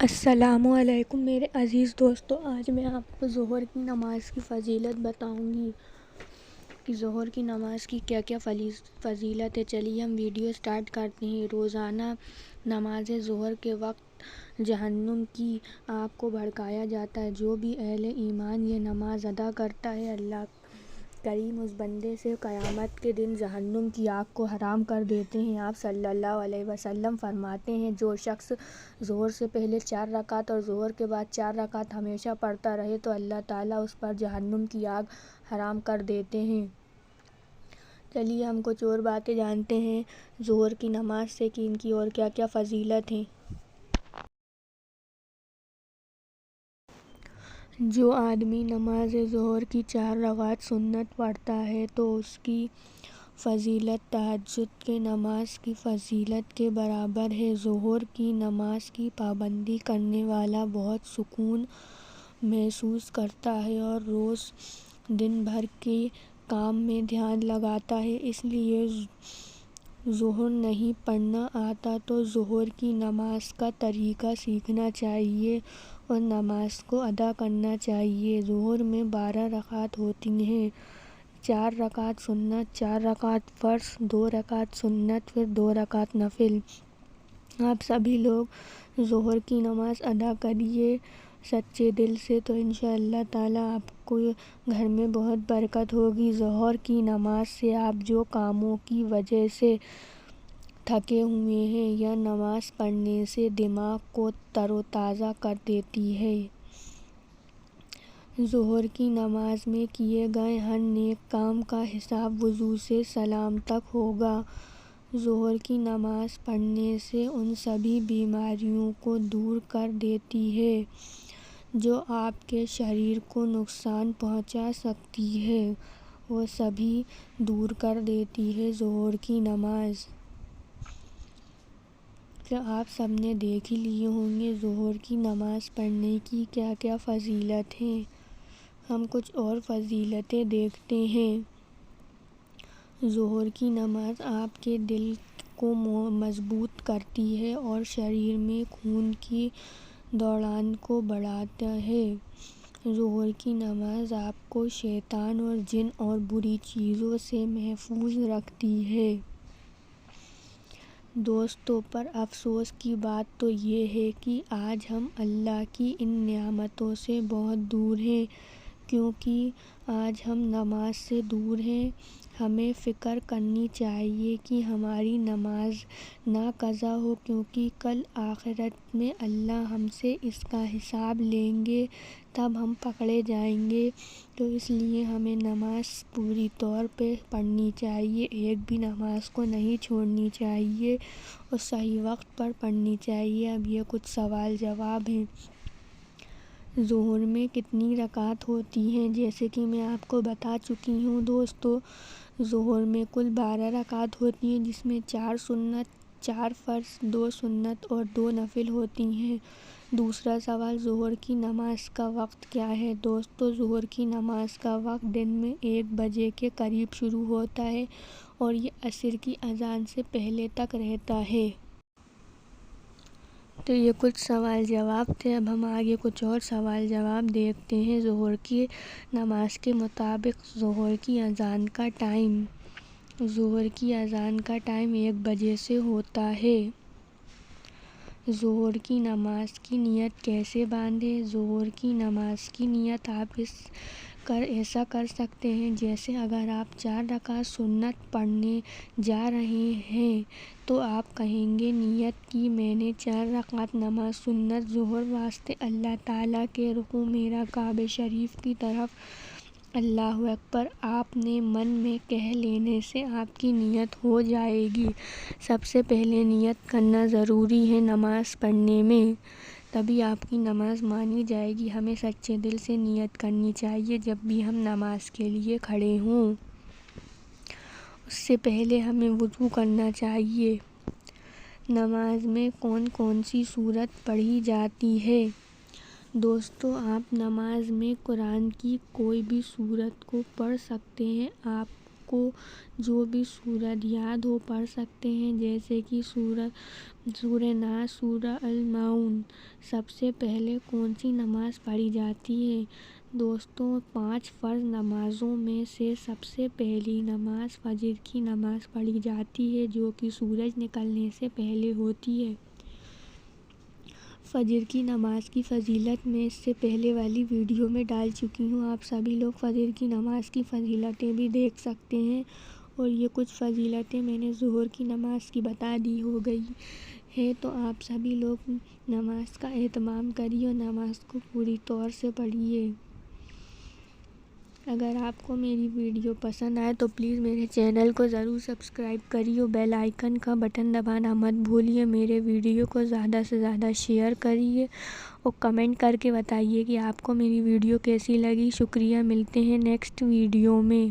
السلام علیکم میرے عزیز دوستو، آج میں آپ کو ظہر کی نماز کی فضیلت بتاؤں گی کہ ظہر کی نماز کی کیا کیا فضیلت ہے۔ چلیے ہم ویڈیو سٹارٹ کرتے ہیں۔ روزانہ نماز ظہر کے وقت جہنم کی آگ کو بھڑکایا جاتا ہے۔ جو بھی اہل ایمان یہ نماز ادا کرتا ہے، اللہ کریم اس بندے سے قیامت کے دن جہنم کی آگ کو حرام کر دیتے ہیں۔ آپ صلی اللہ علیہ وسلم فرماتے ہیں، جو شخص ظہر سے پہلے 4 رکعت اور ظہر کے بعد 4 رکعت ہمیشہ پڑھتا رہے تو اللہ تعالیٰ اس پر جہنم کی آگ حرام کر دیتے ہیں۔ چلیے ہم کچھ اور باتیں جانتے ہیں ظہر کی نماز سے کہ ان کی اور کیا کیا فضیلت ہیں۔ جو آدمی نماز ظہر کی 4 رکعت سنت پڑھتا ہے تو اس کی فضیلت تہجد کی نماز کی فضیلت کے برابر ہے۔ ظہر کی نماز کی پابندی کرنے والا بہت سکون محسوس کرتا ہے اور روز دن بھر کے کام میں دھیان لگاتا ہے۔ اس لیے ظہر نہیں پڑھنا آتا تو ظہر کی نماز کا طریقہ سیکھنا چاہیے اور نماز کو ادا کرنا چاہیے۔ ظہر میں 12 رکعت ہوتی ہیں، 4 رکعت سنت، 4 رکعت فرض، 2 رکعت سنت، پھر 2 رکعت نفل۔ آپ سبھی لوگ ظہر کی نماز ادا کریے سچے دل سے، تو انشاءاللہ تعالیٰ آپ کو گھر میں بہت برکت ہوگی۔ ظہر کی نماز سے آپ جو کاموں کی وجہ سے تھکے ہوئے ہیں یا نماز پڑھنے سے دماغ کو تر و تازہ کر دیتی ہے۔ ظہر کی نماز میں کیے گئے ہر نیک کام کا حساب وضو سے سلام تک ہوگا۔ ظہر کی نماز پڑھنے سے ان سبھی بیماریوں کو دور کر دیتی ہے جو آپ کے شریر کو نقصان پہنچا سکتی ہے، وہ سبھی دور کر دیتی ہے ظہر کی نماز۔ تو آپ سب نے دیکھ ہی لیے ہوں گے ظہر کی نماز پڑھنے کی کیا کیا فضیلت ہیں۔ ہم کچھ اور فضیلتیں دیکھتے ہیں۔ ظہر کی نماز آپ کے دل کو مضبوط کرتی ہے اور شریر میں خون کی دوران کو بڑھاتا ہے۔ ظہر کی نماز آپ کو شیطان اور جن اور بری چیزوں سے محفوظ رکھتی ہے۔ دوستو، پر افسوس کی بات تو یہ ہے کہ آج ہم اللہ کی ان نعمتوں سے بہت دور ہیں، کیونکہ آج ہم نماز سے دور ہیں۔ ہمیں فکر کرنی چاہیے کہ ہماری نماز نہ قضا ہو، کیونکہ کل آخرت میں اللہ ہم سے اس کا حساب لیں گے، تب ہم پکڑے جائیں گے۔ تو اس لیے ہمیں نماز پوری طور پہ پڑھنی چاہیے، ایک بھی نماز کو نہیں چھوڑنی چاہیے اور صحیح وقت پر پڑھنی چاہیے۔ اب یہ کچھ سوال جواب ہیں۔ ظہر میں کتنی رکعت ہوتی ہیں؟ جیسے کہ میں آپ کو بتا چکی ہوں دوستو، ظہر میں کل 12 رکعت ہوتی ہیں، جس میں 4 سنت، 4 فرض، 2 سنت اور 2 نفل ہوتی ہیں۔ دوسرا سوال، ظہر کی نماز کا وقت کیا ہے؟ دوستو، ظہر کی نماز کا وقت دن میں 1 بجے کے قریب شروع ہوتا ہے اور یہ عصر کی اذان سے پہلے تک رہتا ہے۔ تو یہ کچھ سوال جواب تھے۔ اب ہم آگے کچھ اور سوال جواب دیکھتے ہیں۔ ظہر کی نماز کے مطابق ظہر کی اذان کا ٹائم۔ ظہر کی اذان کا ٹائم 1 بجے سے ہوتا ہے۔ ظہر کی نماز کی نیت کیسے باندھیں؟ ظہر کی نماز کی نیت آپ ایسا کر سکتے ہیں، جیسے اگر آپ 4 رکعت سنت پڑھنے جا رہے ہیں تو آپ کہیں گے نیت کی میں نے 4 رکعت نماز سنت ظہر واسطے اللہ تعالیٰ کے رخ میرا کعبہ شریف کی طرف، اللہ اکبر آپ نے من میں کہہ لینے سے آپ کی نیت ہو جائے گی۔ سب سے پہلے نیت کرنا ضروری ہے نماز پڑھنے میں، تبھی آپ کی نماز مانی جائے گی۔ ہمیں سچے دل سے نیت کرنی چاہیے جب بھی ہم نماز کے لیے کھڑے ہوں۔ اس سے پہلے ہمیں وضو کرنا چاہیے۔ نماز میں کون کون سی سورت پڑھی جاتی ہے؟ دوستو، آپ نماز میں قرآن کی کوئی بھی سورت کو پڑھ سکتے ہیں۔ آپ کو جو بھی سورت یاد ہو پڑھ سکتے ہیں، جیسے کہ سورہ ناس، سورہ المعون۔ سب سے پہلے کون سی نماز پڑھی جاتی ہے؟ دوستوں، 5 فرض نمازوں میں سے سب سے پہلی نماز فجر کی نماز پڑھی جاتی ہے، جو کہ سورج نکلنے سے پہلے ہوتی ہے۔ فجر کی نماز کی فضیلت میں اس سے پہلے والی ویڈیو میں ڈال چکی ہوں، آپ سبھی لوگ فجر کی نماز کی فضیلتیں بھی دیکھ سکتے ہیں، اور یہ کچھ فضیلتیں میں نے ظہر کی نماز کی بتا دی ہو گئی ہے، تو آپ سبھی لوگ نماز کا اہتمام کریے اور نماز کو پوری طور سے پڑھیے۔ اگر آپ کو میری ویڈیو پسند آئے تو پلیز میرے چینل کو ضرور سبسکرائب کریے اور بیل آئیکن کا بٹن دبانا مت بھولیے۔ میرے ویڈیو کو زیادہ سے زیادہ شیئر کریے اور کمنٹ کر کے بتائیے کہ آپ کو میری ویڈیو کیسی لگی۔ شکریہ، ملتے ہیں نیکسٹ ویڈیو میں۔